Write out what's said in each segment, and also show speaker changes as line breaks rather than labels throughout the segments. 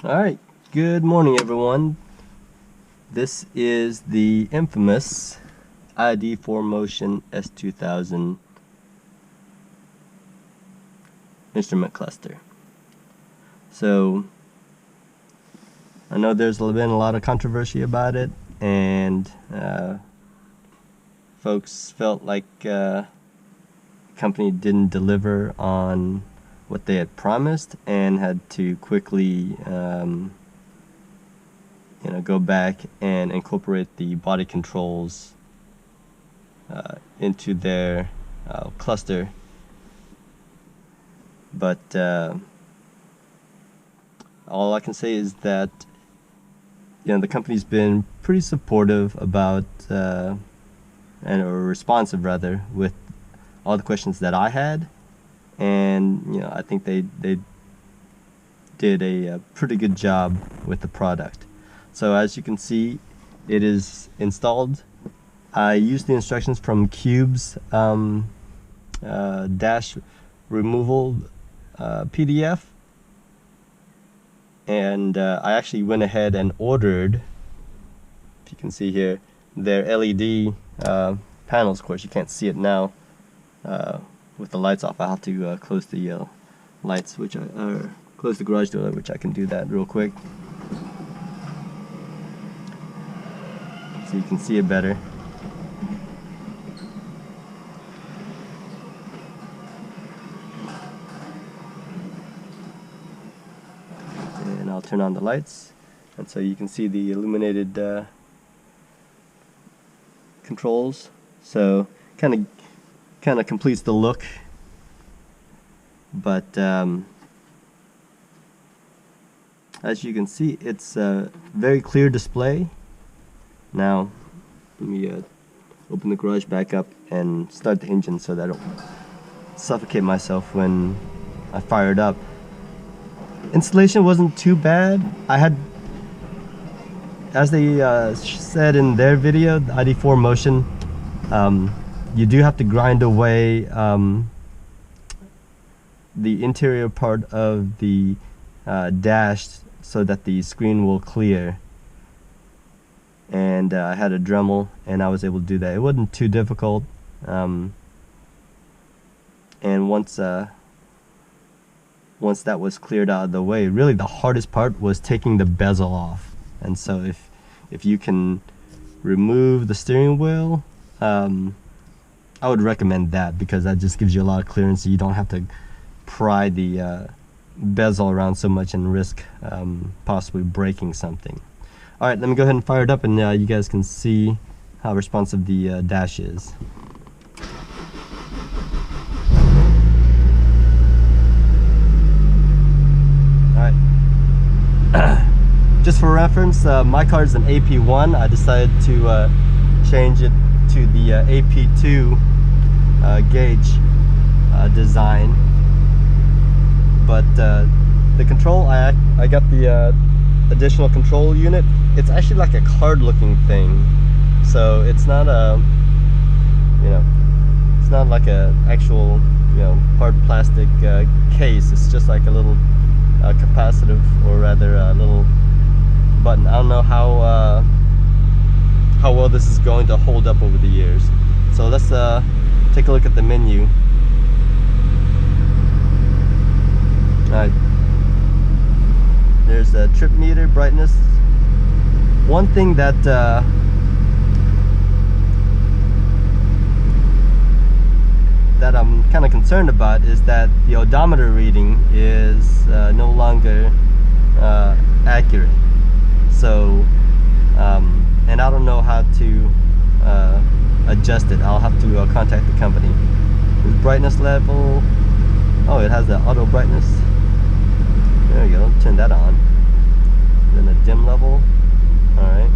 Alright, good morning everyone. This is the infamous ID4 Motion S2000 instrument cluster. So, I know there's been a lot of controversy about it, and folks felt like the company didn't deliver on what they had promised and had to quickly go back and incorporate the body controls into their cluster. But all I can say is that the company's been pretty supportive about or responsive rather with all the questions that I had, and I think they did a pretty good job with the product. So as you can see, it is installed. I used the instructions from Cube's dash removal PDF, and I actually went ahead and ordered, if you can see here, their LED panels. Of course you can't see it now with the lights off. I have to close the lights, close the garage door, which I can do that real quick so you can see it better. And I'll turn on the lights, and so you can see the illuminated controls. So kind of completes the look, but as you can see, it's a very clear display. Now let me open the garage back up and start the engine so that I don't suffocate myself when I fire it up. Installation wasn't too bad. I had, as they said in their video, the ID4 Motion, you do have to grind away the interior part of the dash so that the screen will clear. And I had a Dremel, and I was able to do that. It wasn't too difficult. And once that was cleared out of the way, really the hardest part was taking the bezel off. And so if you can remove the steering wheel, I would recommend that, because that just gives you a lot of clearance, so you don't have to pry the bezel around so much and risk possibly breaking something. Alright, let me go ahead and fire it up, and you guys can see how responsive the dash is. Alright. Just for reference, my car is an AP1. I decided to change it to the AP2 gauge design. But the control, I got the additional control unit. It's actually like a card looking thing, so it's not it's not like a actual hard plastic case. It's just like a little capacitive, or rather a little button. I don't know how well this is going to hold up over the years. So let's take a look at the menu. Alright, there's a trip meter, brightness. One thing that I'm kind of concerned about is that the odometer reading is no longer accurate. So, and I don't know how to adjust it. I'll have to contact the company. There's brightness level. Oh, it has the auto brightness. There we go. Turn that on. Then the dim level. Alright.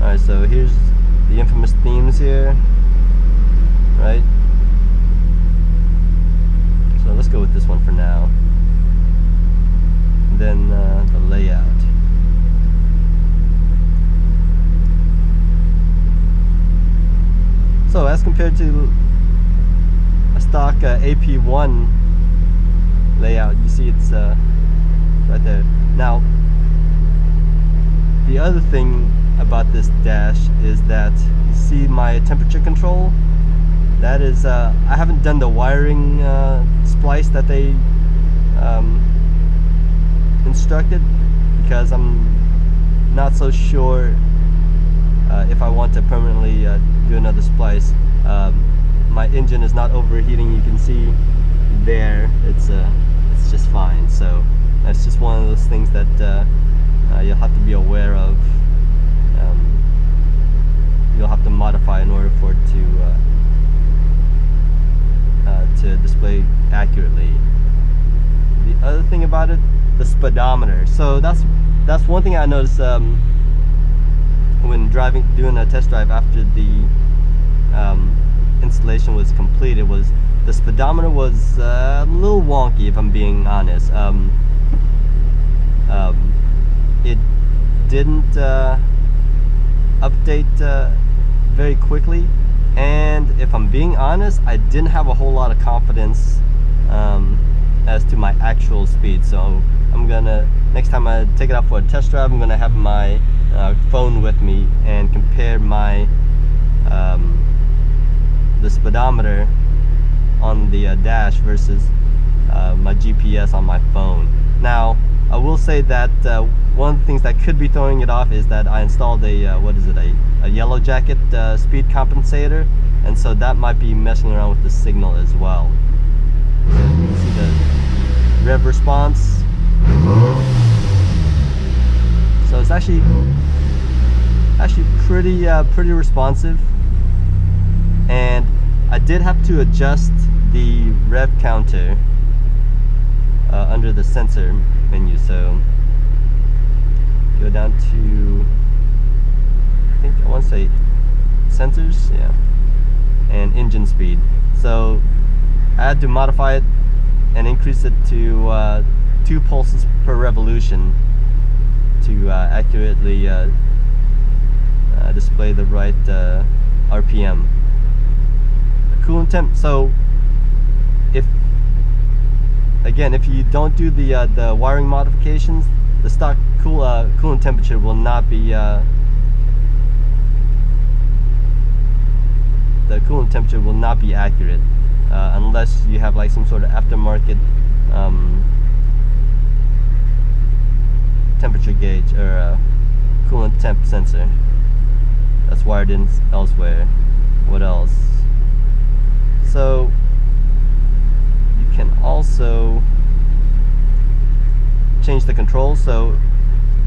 Alright, so here's the infamous themes here. Right? So let's go with this one for now. And then the layout. So as compared to stock AP1 layout. You see it's right there. Now, the other thing about this dash is that you see my temperature control. That is, I haven't done the wiring splice that they instructed, because I'm not so sure if I want to permanently do another splice. My engine is not overheating. You can see there it's just fine. So that's just one of those things that you'll have to be aware of. You'll have to modify in order for it to display accurately. The other thing about it, the speedometer. So that's one thing I noticed when doing a test drive after the installation was completed, was the speedometer was a little wonky, if I'm being honest. It didn't update very quickly, and if I'm being honest, I didn't have a whole lot of confidence as to my actual speed. So I'm gonna, next time I take it out for a test drive, I'm gonna have my phone with me and compare my the speedometer on the dash versus my GPS on my phone. Now, I will say that one of the things that could be throwing it off is that I installed a what is it, a yellow jacket speed compensator, and so that might be messing around with the signal as well. You can see the rev response. So it's actually pretty responsive, and I did have to adjust the rev counter under the sensor menu. So go down to, I think I want to say sensors, yeah, and engine speed. So I had to modify it and increase it to 2 pulses per revolution to accurately display the right RPM. The coolant temp. So if you don't do the wiring modifications, the stock coolant temperature will not be the coolant temperature will not be accurate unless you have like some sort of aftermarket temperature gauge or coolant temp sensor that's wired in elsewhere. What else? So you can also change the controls. So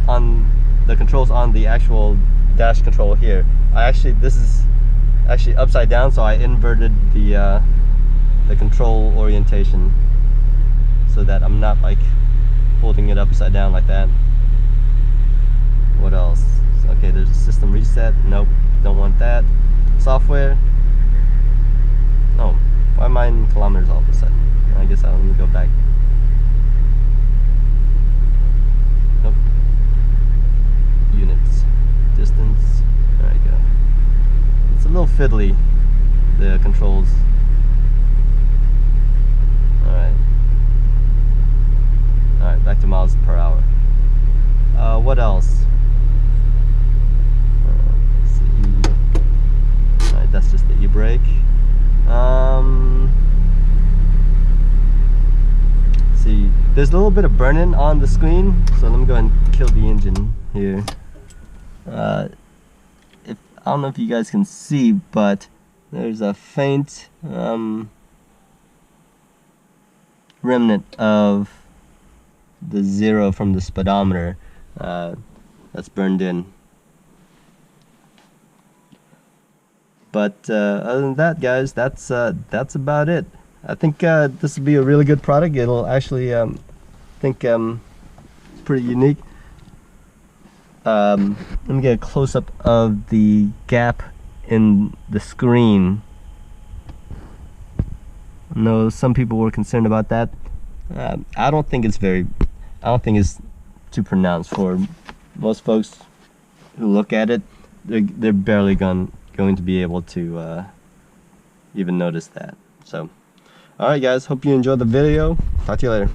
on the controls on the actual dash control here, this is actually upside down, so I inverted the control orientation so that I'm not like holding it upside down like that. What else? Okay, there's a system reset. Nope, don't want that. Software. Oh, why am I in kilometers all of a sudden? I guess let me go back. Nope. Units. Distance. There we go. It's a little fiddly, the controls. Alright, back to miles per hour. What else? Alright, that's just the e-brake. See, there's a little bit of burn-in on the screen, so let me go ahead and kill the engine here. I don't know if you guys can see, but there's a faint remnant of the 0 from the speedometer that's burned in. But other than that, guys, that's about it. I think this will be a really good product. It'll actually, think, pretty unique. Let me get a close-up of the gap in the screen. I know some people were concerned about that. I don't think it's too pronounced for most folks who look at it. They're barely going to be able to even notice that. So Alright guys, hope you enjoyed the video. Talk to you later.